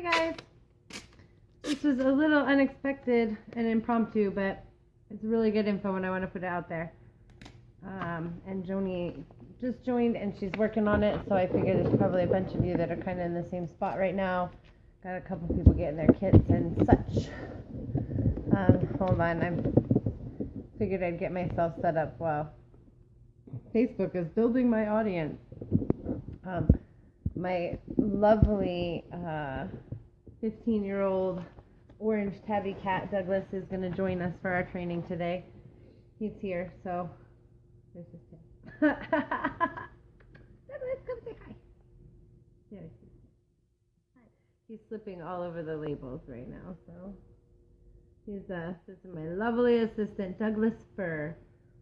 Hi guys. This was a little unexpected and impromptu, but it's really good info when I want to put it out there. And Joni just joined and she's working on it, so I figured there's probably a bunch of you that are kind of in the same spot right now. Got a couple people getting their kits and such. Hold on, I figured I'd get myself set up while Facebook is building my audience. My lovely 15-year-old orange tabby cat Douglas is going to join us for our training today. He's here, so there's his tail. Douglas, come say hi. There he is. Hi. He's slipping all over the labels right now, so he's this is my lovely assistant, Douglas Fur.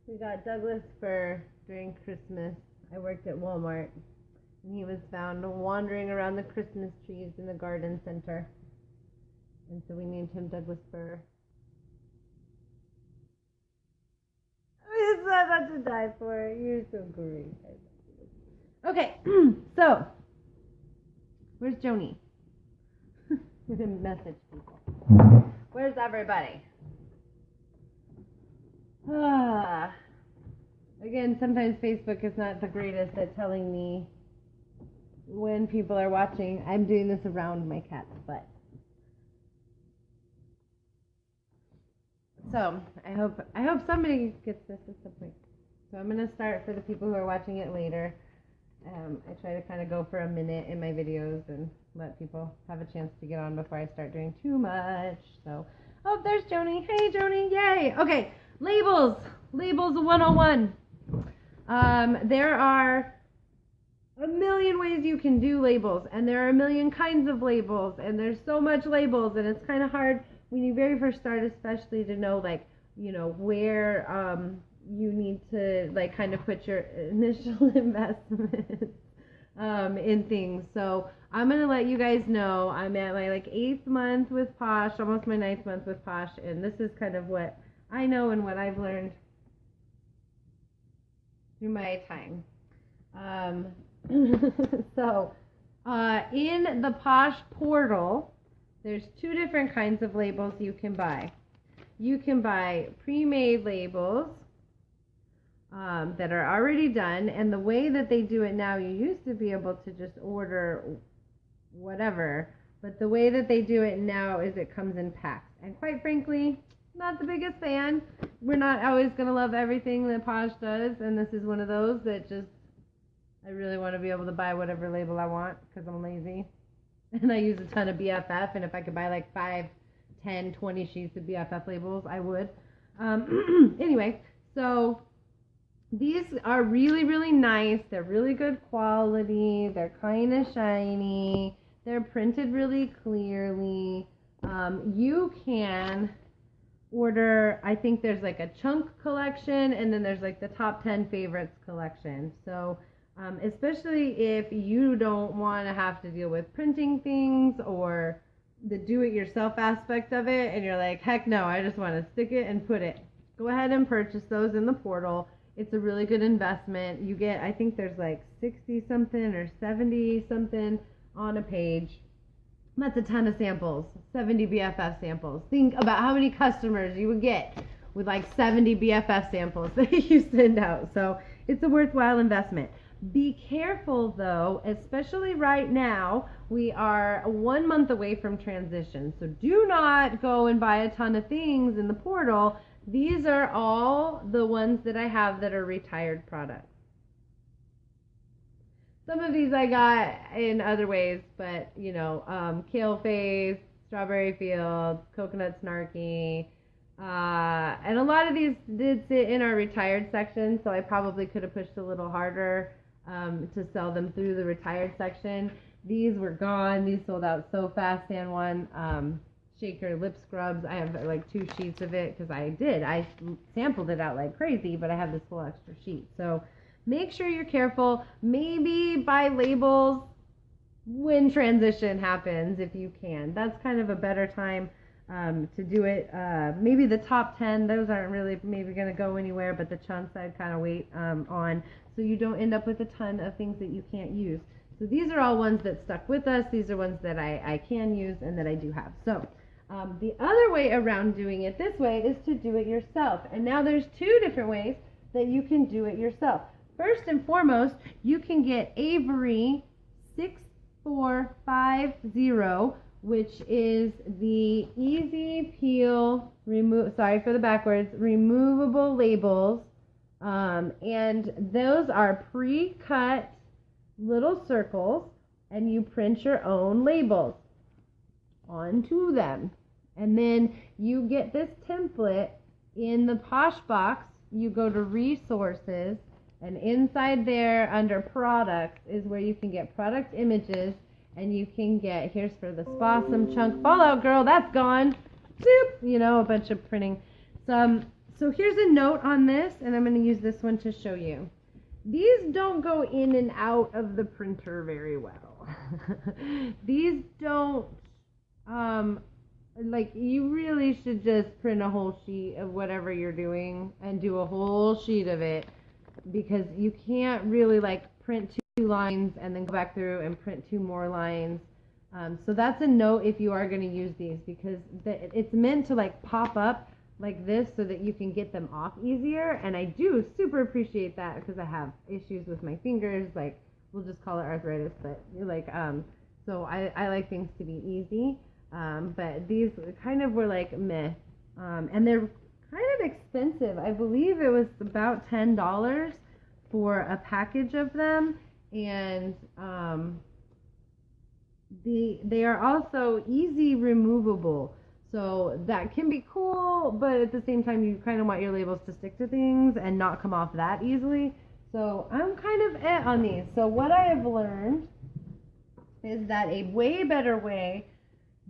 We got Douglas Fur during Christmas. I worked at Walmart. And he was found wandering around the Christmas trees in the garden center. And so we named him Douglas Fur. He's so much to die for. You're so great. Okay, so where's Joni? We're going to message people. Where's everybody? Again, sometimes Facebook is not the greatest at telling me when people are watching. I'm doing this around my cat's butt. So I hope somebody gets this at some point. So I'm going to start for the people who are watching it later. I try to kind of go for a minute in my videos and let people have a chance to get on before I start doing too much. So, oh, there's Joni. Hey, Joni. Yay. Okay, labels. Labels 101. There are a million ways you can do labels, and there are a million kinds of labels, and there's so much labels, and it's kind of hard when you very first start, especially to know, like, you know, where you need to, like, kind of put your initial investment in things. So I'm going to let you guys know I'm at my, like, 8th month with Posh, almost my 9th month with Posh, and this is kind of what I know and what I've learned through my time. So, in the Posh portal, there's two different kinds of labels you can buy. You can buy pre-made labels that are already done, and the way that they do it now, you used to be able to just order whatever, but the way that they do it now is it comes in packs. And quite frankly, not the biggest fan. We're not always going to love everything that Posh does, and this is one of those that just, I really want to be able to buy whatever label I want because I'm lazy. And I use a ton of BFF, and if I could buy like 5, 10, 20 sheets of BFF labels, I would. Anyway, so these are really, really nice. They're really good quality. They're kind of shiny. They're printed really clearly. You can order, I think there's like a chunk collection, and then there's like the top 10 favorites collection. So especially if you don't want to have to deal with printing things or the do-it-yourself aspect of it, and you're like, heck no, I just want to stick it and put it. Go ahead and purchase those in the portal. It's a really good investment. You get, I think there's like 60-something or 70-something on a page. That's a ton of samples, 70 BFF samples. Think about how many customers you would get with like 70 BFF samples that you send out. So it's a worthwhile investment. Be careful though, especially right now, we are 1 month away from transition. So do not go and buy a ton of things in the portal. These are all the ones that I have that are retired products. Some of these I got in other ways, but you know, Kale Face, Strawberry Fields, Coconut Snarky, and a lot of these did sit in our retired section, so I probably could have pushed a little harder to sell them through the retired section. These were gone. These sold out so fast. San Juan Shaker lip scrubs. I have like 2 sheets of it because I sampled it out like crazy, but I have this whole extra sheet. So make sure you're careful. Maybe buy labels when transition happens if you can. That's kind of a better time to do it. Maybe the top 10, those aren't really maybe going to go anywhere, but the chunks I'd kind of wait on so you don't end up with a ton of things that you can't use. So these are all ones that stuck with us. These are ones that I can use and that I do have. So the other way around doing it this way is to do it yourself. And now there's two different ways that you can do it yourself. First and foremost, you can get Avery 6450, which is the easy peel, removable labels. And those are pre-cut little circles, and you print your own labels onto them. And then you get this template in the Posh box. You go to resources, and inside there under products is where you can get product images, and you can get, here's for the Spossum chunk fallout girl, that's gone, zoop, you know, a bunch of printing. So here's a note on this, and I'm going to use this one to show you. These don't go in and out of the printer very well. These don't, like, you really should just print a whole sheet of whatever you're doing and do a whole sheet of it, because you can't really like print 2 lines and then go back through and print 2 more lines. So that's a note if you are going to use these, because it's meant to like pop up like this so that you can get them off easier. And I do super appreciate that, because I have issues with my fingers, like we'll just call it arthritis, but like so I like things to be easy. But these kind of were like meh, and they're kind of expensive. I believe it was about $10 for a package of them, and they are also easy removable. So that can be cool, but at the same time, you kind of want your labels to stick to things and not come off that easily. So I'm kind of on these. So what I have learned is that a way better way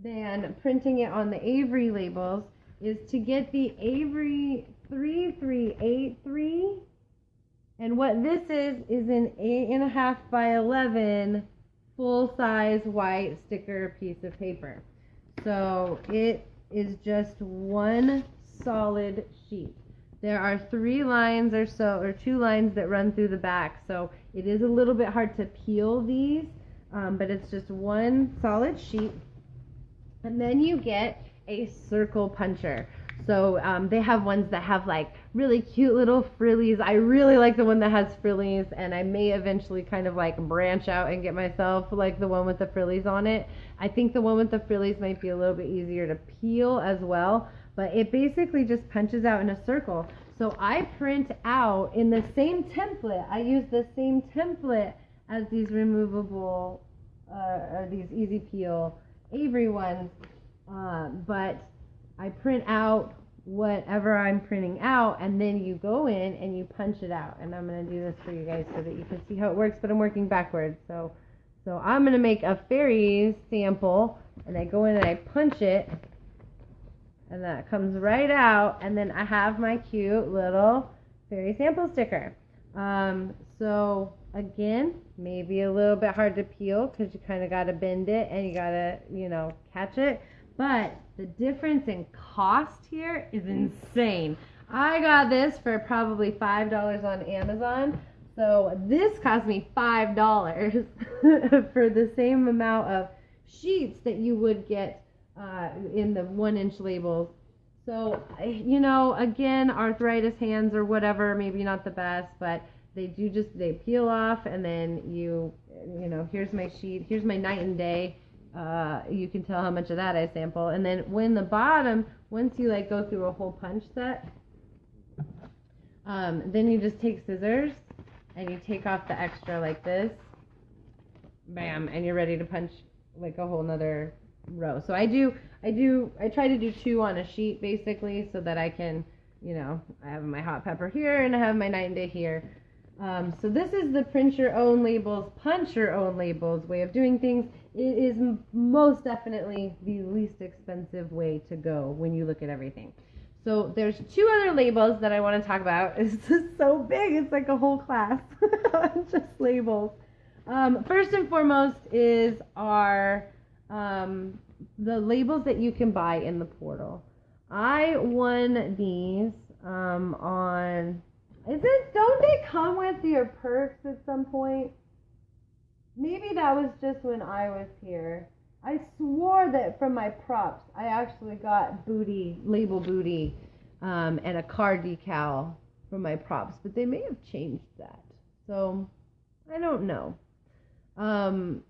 than printing it on the Avery labels is to get the Avery 3383. And what this is an 8.5 by 11 full-size white sticker piece of paper. So it is just one solid sheet. There are 3 lines or so, or 2 lines that run through the back, so it is a little bit hard to peel these, but it's just one solid sheet. And then you get a circle puncher. So they have ones that have like really cute little frillies. I really like the one that has frillies, and I may eventually kind of like branch out and get myself like the one with the frillies on it. I think the one with the frillies might be a little bit easier to peel as well, but it basically just punches out in a circle. So I print out in the same template. I use the same template as these removable or these easy peel Avery ones, but I print out whatever I'm printing out, and then you go in and you punch it out. And I'm going to do this for you guys so that you can see how it works, but I'm working backwards. So I'm going to make a fairies sample, and I go in and I punch it, and that comes right out, and then I have my cute little fairy sample sticker. So again, maybe a little bit hard to peel because you kind of got to bend it and you got to, you know, catch it. But the difference in cost here is insane. I got this for probably $5 on Amazon. So this cost me $5 for the same amount of sheets that you would get in the 1-inch labels. So, you know, again, arthritis hands or whatever, maybe not the best, but they peel off, and then you know, here's my sheet, here's my night and day. You can tell how much of that I sample. And then when the bottom, once you like go through a whole punch set, then you just take scissors and you take off the extra like this, bam, and you're ready to punch like a whole nother row. So I try to do 2 on a sheet basically, so that I can, you know, I have my hot pepper here and I have my night and day here. So this is the print your own labels, punch your own labels way of doing things. It is most definitely the least expensive way to go when you look at everything. So there's 2 other labels that I want to talk about. It's just so big, it's like a whole class on just labels. First and foremost is our the labels that you can buy in the portal. I won these on, don't they come with your perks at some point? Maybe that was just when I was here. I swore that from my props, I actually got booty, label booty, and a car decal from my props, but they may have changed that. So, I don't know. Um,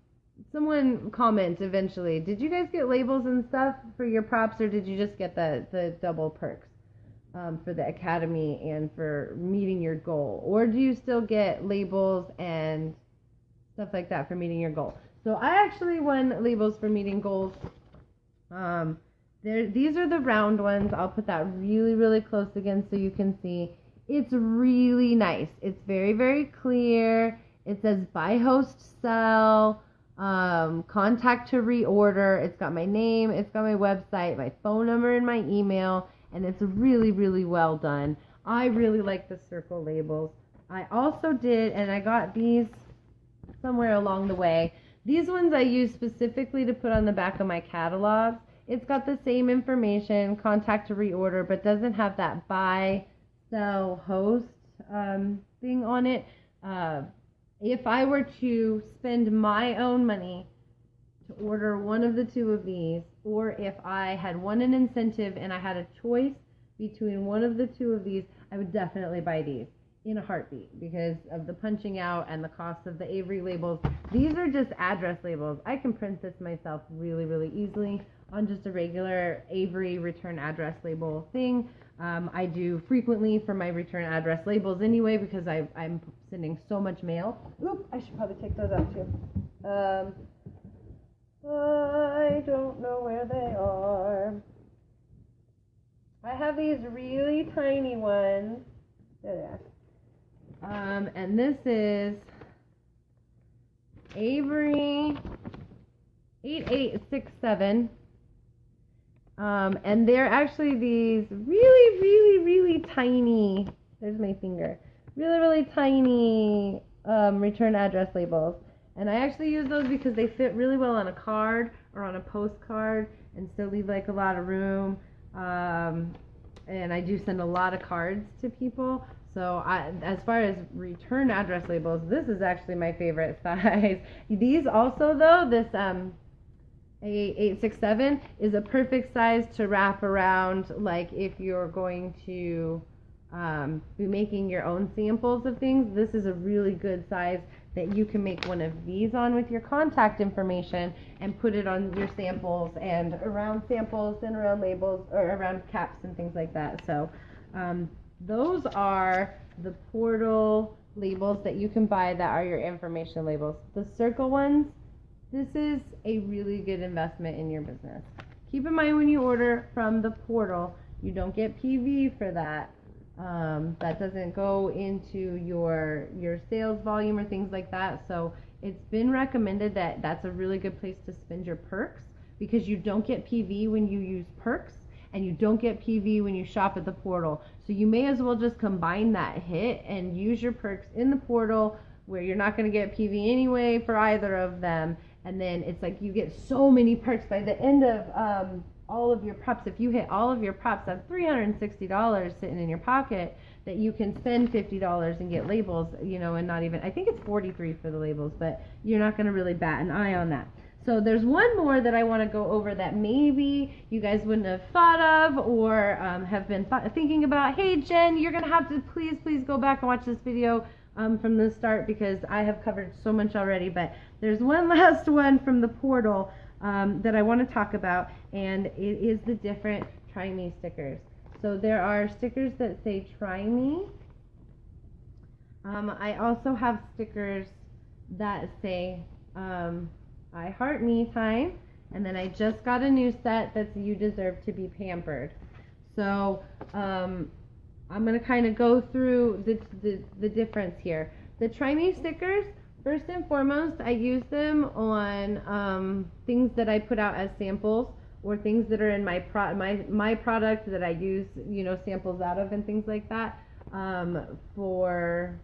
Someone comment eventually. Did you guys get labels and stuff for your props, or did you just get the double perks for the academy and for meeting your goal? Or do you still get labels and stuff like that for meeting your goal? So I actually won labels for meeting goals. These are the round ones. I'll put that really, really close again so you can see. It's really nice. It's very, very clear. It says buy, host, sell, contact to reorder. It's got my name, it's got my website, my phone number, and my email, and it's really, really well done. I really like the circle labels. I also did, and I got these somewhere along the way. These ones I use specifically to put on the back of my catalogs. It's got the same information, contact to reorder, but doesn't have that buy, sell, host thing on it. If I were to spend my own money to order one of the two of these, or if I had won an incentive and I had a choice between one of the two of these, I would definitely buy these in a heartbeat because of the punching out and the cost of the Avery labels. These are just address labels. I can print this myself really, really easily on just a regular Avery return address label thing. I do frequently for my return address labels anyway because I'm sending so much mail. Oop, I should probably take those out too. I don't know where they are. I have these really tiny ones. There they are. And this is Avery 8867. And they're actually these really, really, really tiny, there's my finger, really, really tiny return address labels. And I actually use those because they fit really well on a card or on a postcard and still leave like a lot of room. And I do send a lot of cards to people. So as far as return address labels, this is actually my favorite size. These also though, this A867 is a perfect size to wrap around, like if you're going to be making your own samples of things. This is a really good size that you can make one of these on with your contact information and put it on your samples and around samples and around labels or around caps and things like that. So those are the portal labels that you can buy that are your information labels. The circle ones, this is a really good investment in your business. Keep in mind when you order from the portal, you don't get PV for that. That doesn't go into your sales volume or things like that. So it's been recommended that that's a really good place to spend your perks because you don't get PV when you use perks and you don't get PV when you shop at the portal. So you may as well just combine that hit and use your perks in the portal where you're not going to get PV anyway for either of them. And then it's like you get so many perks by the end of all of your props. If you hit all of your props, that's $360 sitting in your pocket that you can spend $50 and get labels, you know, and not even, I think it's $43 for the labels, but you're not going to really bat an eye on that. So there's one more that I want to go over that maybe you guys wouldn't have thought of or have been thinking about. Hey Jen, you're going to have to please go back and watch this video from the start because I have covered so much already, but there's one last one from the portal that I want to talk about, and it is the different Try Me stickers. So there are stickers that say Try Me. I also have stickers that say I Heart Me Time, and then I just got a new set that's You Deserve to Be Pampered. So I'm going to kind of go through the difference here. The Try Me stickers, first and foremost, I use them on things that I put out as samples or things that are in my product that I use, you know, samples out of and things like that. For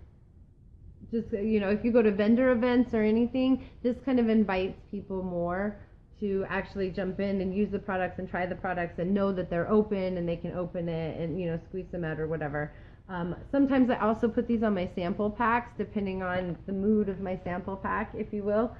just, you know, if you go to vendor events or anything, this kind of invites people more to actually jump in and use the products and try the products and know that they're open and they can open it and, you know, squeeze them out or whatever. Sometimes I also put these on my sample packs, depending on the mood of my sample pack, if you will.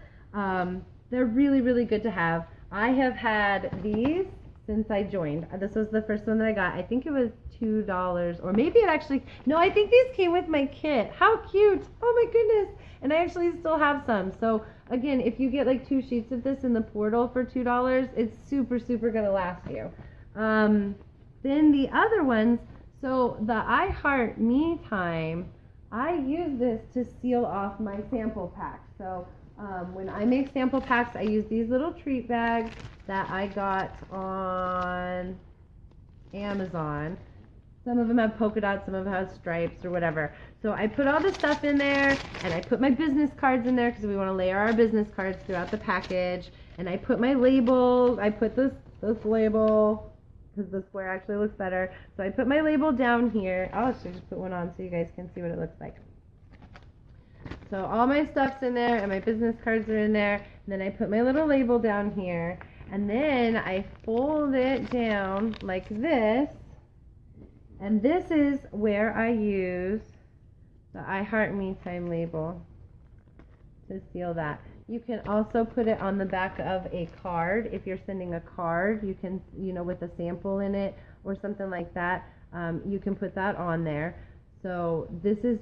They're really, really good to have. I have had these since I joined. This was the first one that I got. I think it was $2, or maybe it actually, no, I think these came with my kit. How cute. Oh my goodness. And I actually still have some. So again, if you get like 2 sheets of this in the portal for $2, it's super, super gonna last you. Then the other ones, so the I Heart Me Time, I use this to seal off my sample packs. So when I make sample packs, I use these little treat bags that I got on Amazon. Some of them have polka dots, some of them have stripes or whatever. So I put all the stuff in there, and I put my business cards in there because we want to layer our business cards throughout the package. And I put my label, I put this label, because the square actually looks better. So I put my label down here. I'll actually just put one on so you guys can see what it looks like. So all my stuff's in there, and my business cards are in there. And then I put my little label down here, and then I fold it down like this. And this is where I use the I Heart Me Time label to seal that. You can also put it on the back of a card. If you're sending a card, you can, with a sample in it or something like that, you can put that on there. So this is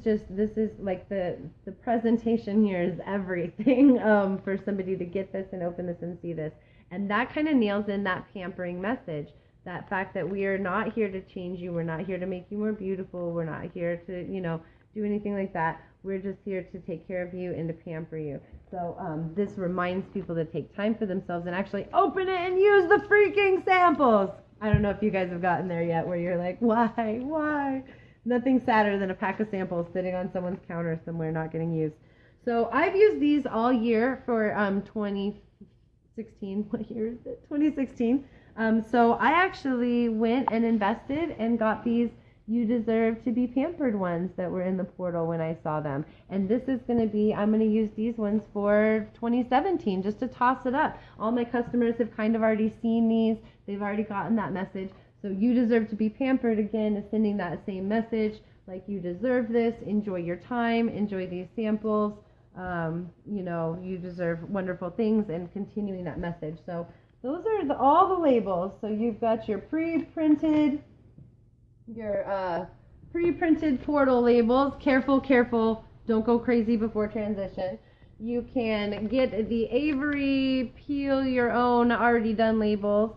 like the presentation here is everything for somebody to get this and open this and see this. And that kind of nails in that pampering message. That fact that we are not here to change you. We're not here to make you more beautiful. We're not here to, do anything like that. We're just here to take care of you and to pamper you. So this reminds people to take time for themselves and actually open it and use the freaking samples. I don't know if you guys have gotten there yet where you're like, why? Nothing sadder than a pack of samples sitting on someone's counter somewhere not getting used. So I've used these all year for 2016. What year is it? 2016. So I actually went and invested and got these You Deserve to Be Pampered ones that were in the portal when I saw them. And this is going to be, I'm going to use these ones for 2017 just to toss it up. All my customers have kind of already seen these. They've already gotten that message. So You Deserve to Be Pampered, again, is sending that same message. Like, you deserve this. Enjoy your time. Enjoy these samples. You deserve wonderful things, and continuing that message. So those are all the labels. So you've got your pre-printed portal labels. Careful, don't go crazy before transition. You can get the Avery peel your own already done labels.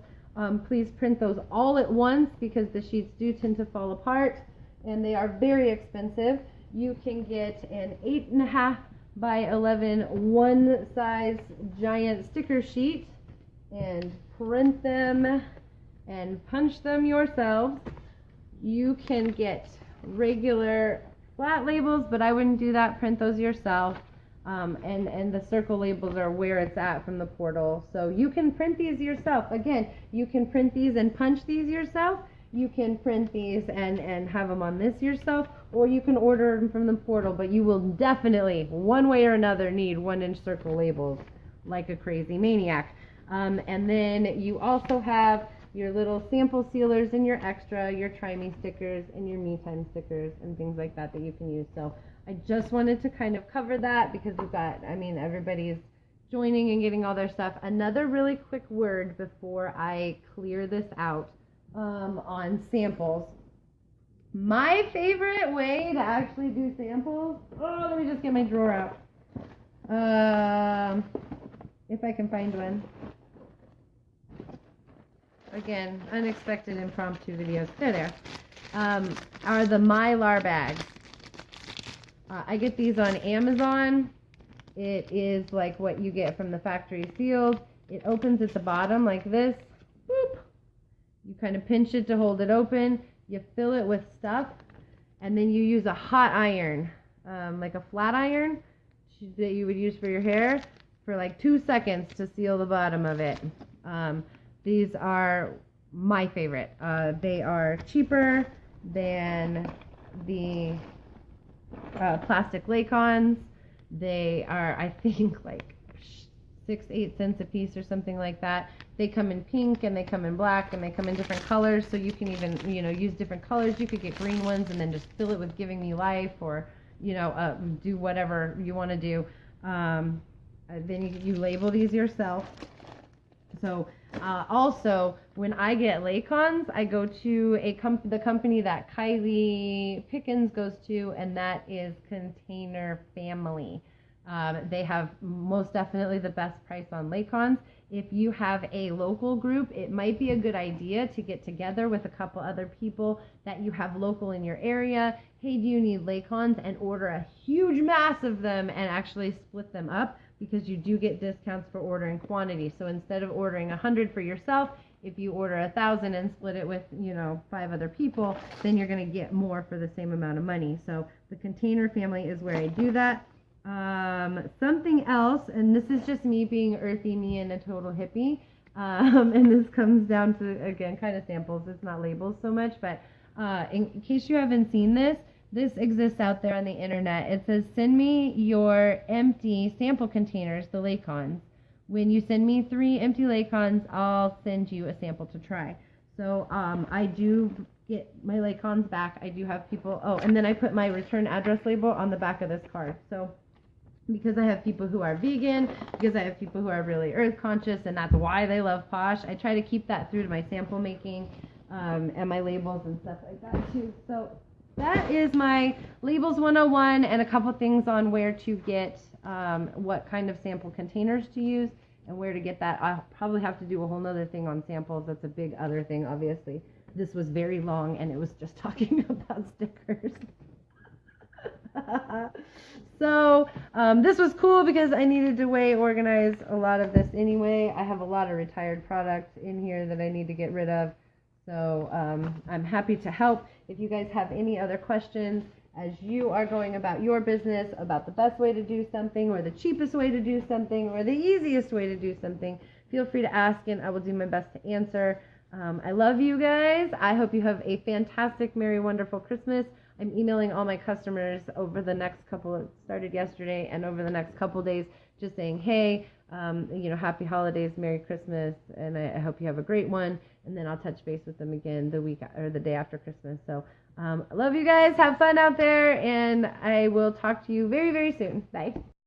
Please print those all at once because the sheets do tend to fall apart and they are very expensive. You can get an 8.5 by 11 one size giant sticker sheet and print them and punch them yourselves. You can get regular flat labels, but I wouldn't do that. Print those yourself. And the circle labels are where it's at from the portal. So you can print these yourself. Again, you can print these and punch these yourself. You can print these and have them on this yourself, or you can order them from the portal, but you will definitely, one way or another, need 1-inch circle labels like a crazy maniac. And then you also have your little sample sealers and your extra, your Try Me stickers and your Me Time stickers and things like that that you can use. So I just wanted to kind of cover that because we've got, everybody's joining and getting all their stuff. Another really quick word before I clear this out on samples. My favorite way to actually do samples, let me just get my drawer out. If I can find one. Again, unexpected impromptu videos. There. Are the Mylar bags. I get these on Amazon. It is like what you get from the factory sealed. It opens at the bottom like this. Boop. You kind of pinch it to hold it open. You fill it with stuff. And then you use a hot iron, like a flat iron that you would use for your hair, for like 2 seconds to seal the bottom of it. These are my favorite. They are cheaper than the plastic Laycons. They are, I think, like 6-8 cents a piece or something like that. They come in pink and they come in black and they come in different colors, so you can even, use different colors. You could get green ones and then just fill it with Giving Me Life, or do whatever you want to do. Then you label these yourself. So also, when I get Laycons, I go to the company that Kylie Pickens goes to, and that is Container Family. They have most definitely the best price on Laycons. If you have a local group, it might be a good idea to get together with a couple other people that you have local in your area. Hey, do you need Laycons? And order a huge mass of them and actually split them up, because you do get discounts for ordering quantity. So instead of ordering 100 for yourself, if you order 1,000 and split it with 5 other people, then you're going to get more for the same amount of money. So the Container Family is where I do that. Something else, and this is just me being earthy, me and a total hippie, and this comes down to, again, kind of samples. It's not labels so much, but in case you haven't seen this exists out there on the internet. It says, send me your empty sample containers, the Laycons. When you send me 3 empty Laycons, I'll send you a sample to try. So I do get my Laycons back. I do have people, and then I put my return address label on the back of this card. So because I have people who are vegan, because I have people who are really earth conscious, and that's why they love Posh, I try to keep that through to my sample making and my labels and stuff like that too. So that is my Labels 101 and a couple things on where to get what kind of sample containers to use and where to get that. I'll probably have to do a whole nother thing on samples. That's a big other thing, obviously. This was very long and it was just talking about stickers. So this was cool because I needed to organize a lot of this anyway. I have a lot of retired products in here that I need to get rid of. So I'm happy to help. If you guys have any other questions as you are going about your business, about the best way to do something, or the cheapest way to do something, or the easiest way to do something, feel free to ask and I will do my best to answer. I love you guys. I hope you have a fantastic, merry, wonderful Christmas. I'm emailing all my customers over the next couple, it started yesterday, and over the next couple days, just saying, hey, happy holidays, Merry Christmas, and I hope you have a great one. And then I'll touch base with them again the week or the day after Christmas. So I love you guys. Have fun out there, and I will talk to you very, very soon. Bye.